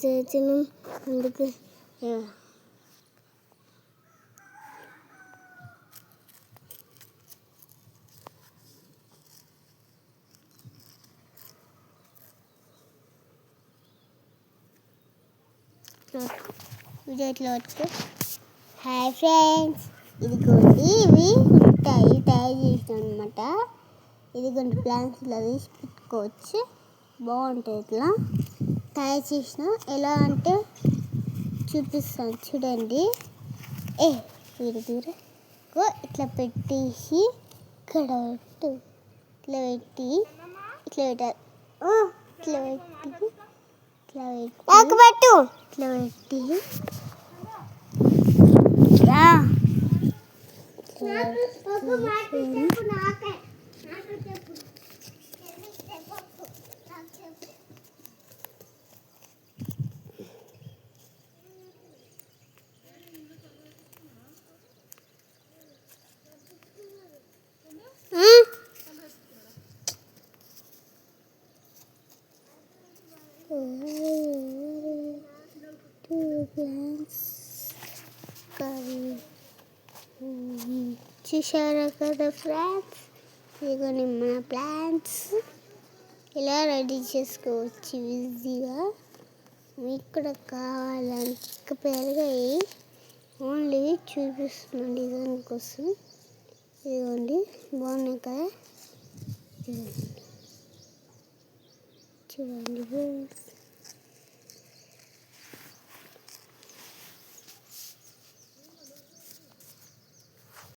చేసిన అందుకు వీడియో ఇట్లా వచ్చి హాయ్ ఫ్రెండ్స్, ఇదిగోండి ఇవి ఉంటాయి తయారు చేసాం అనమాట. ఇదిగోండి ప్లాన్స్ ఇలా తీసి పెట్టుకోవచ్చు, బాగుంటుంది. ఇట్లా తయారు చేసిన ఎలా అంటే చూపిస్తాను చూడండి. వీడి దూర ఇట్లా పెట్టేసి ఇక్కడ పెట్టు, ఇట్లా పెట్టి ఇట్లా పెట్టాలి, ఇట్లా పెట్టి ఇట్లా పెట్టి ఇట్లా పెట్టి చూసారా కదా ఫ్రెండ్స్, ఇదిగోని మన ప్లాంట్స్ ఇలా రెడీ చేసుకోవచ్చు ఈజీగా. మీకు కూడా కావాలంటే పెరిగాయి, ఓన్లీ చూపిస్తున్నాను డిజైన్ కోసం. ఇదిగోండి బాగున్నాయి కదా, చూడండి ఫ్రెండ్స్.